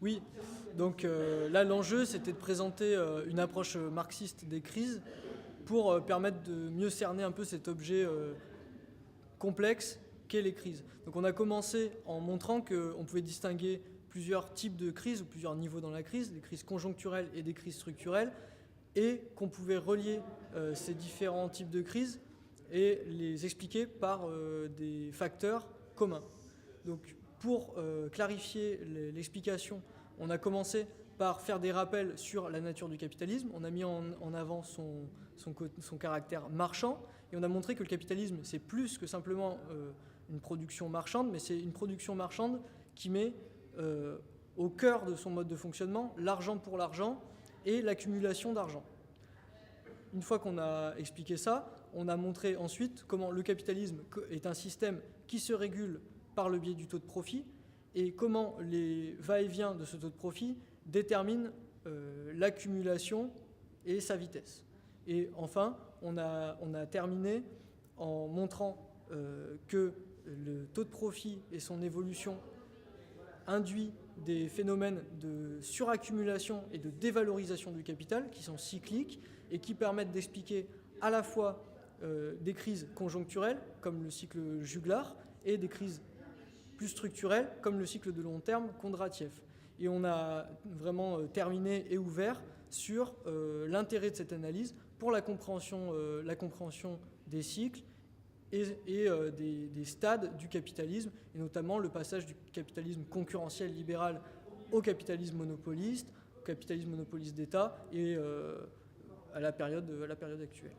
Oui, donc là l'enjeu c'était de présenter une approche marxiste des crises pour permettre de mieux cerner un peu cet objet complexe qu'est les crises. Donc on a commencé en montrant qu'on pouvait distinguer plusieurs types de crises ou plusieurs niveaux dans la crise, des crises conjoncturelles et des crises structurelles, et qu'on pouvait relier ces différents types de crises et les expliquer par des facteurs communs. Donc pour clarifier l'explication, on a commencé par faire des rappels sur la nature du capitalisme. On a mis en avant son caractère marchand et on a montré que le capitalisme, c'est plus que simplement une production marchande, mais c'est une production marchande qui met au cœur de son mode de fonctionnement l'argent pour l'argent et l'accumulation d'argent. Une fois qu'on a expliqué ça, on a montré ensuite comment le capitalisme est un système qui se régule par le biais du taux de profit et comment les va-et-vient de ce taux de profit déterminent l'accumulation et sa vitesse. Et enfin, on a terminé en montrant que le taux de profit et son évolution induit des phénomènes de suraccumulation et de dévalorisation du capital qui sont cycliques et qui permettent d'expliquer à la fois des crises conjoncturelles, comme le cycle Juglar, et des crises plus structurelles, comme le cycle de long terme Kondratiev. Et on a vraiment terminé et ouvert sur l'intérêt de cette analyse pour la compréhension des cycles et des stades du capitalisme, et notamment le passage du capitalisme concurrentiel libéral au capitalisme monopoliste d'État et à la période actuelle.